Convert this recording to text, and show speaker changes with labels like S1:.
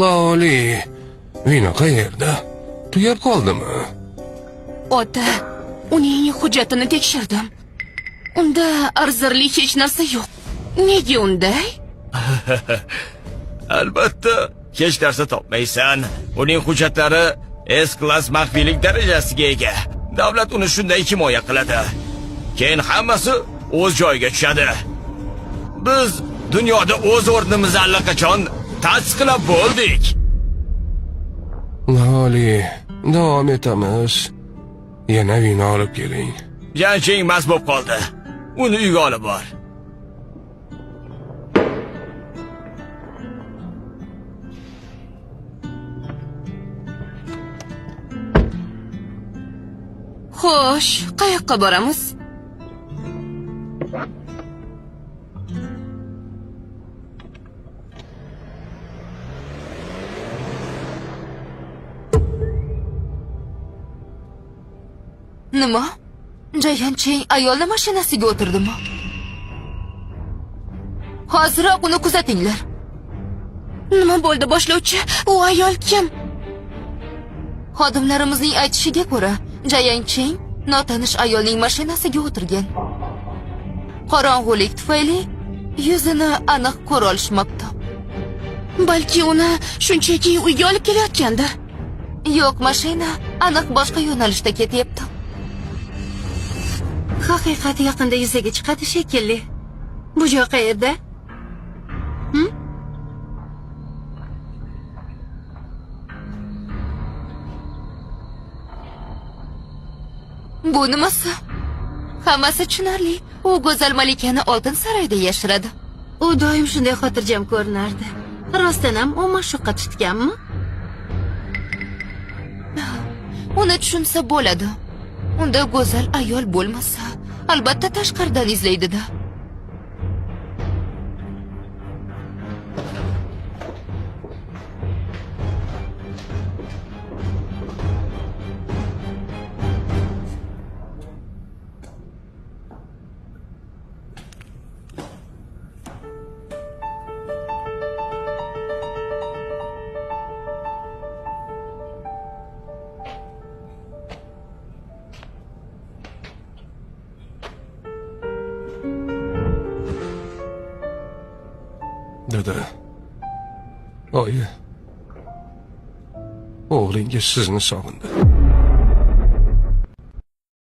S1: Loli, vino qayerda? Tugab qoldimi?
S2: Ota, uning hujjatini tekshirdim. Unda arzirli hech narsa yo'q. Nega unday?
S3: Albatta, hech narsa topmaysan. Uning hujjatlari S-klass maxfiylik darajasiga ega. Davlat uni shunday himoya qiladi. Keyin hammasi o'z joyiga tushadi. Biz dunyoda o'z o'rnimizni allaqachon tasdiqlab bo'ldik.
S1: Loli, davom etamiz. Yana vino olib keling.
S3: Janching mast bo'lib qoldi. Uni uyga olib bor.
S2: Xo'sh, qayoqqa boramiz? Nima? Jayancheng ayolning mashinasiga o'tirdimi? Hoziroq uni kuzatinglar. Nima bo'ldi boshlovchi? U ayol kim? Xodimlarimizning aytishiga ko'ra, Jayancheng notanish ayolning mashinasiga o'tirgan. Qorong'ulik tufayli yuzini aniq ko'ra olishmabdi. Balki uni shunchaki uyga olib kelayotgandir. Yo'q, mashina aniq boshqa yo'nalishda ketyapti.
S4: Haqiqat yaqinda yuzaga chiqadi shekilli. Bu joy qayerda?
S2: Bu nimasi? Hammasi tushunarli. U go'zal malikani oltin saroyda yashiradi.
S4: U doim shunday xotirjam ko'rinardi. Rostdan ham u ma'shuqqa tutganmi?
S2: Uni tushunsa bo'ladi. Unda go'zal ayol bo'lmasa, albatta tashqaridan izlaydi-da.
S1: Dada. Oyi. O'g'lingiz sizni sog'indi.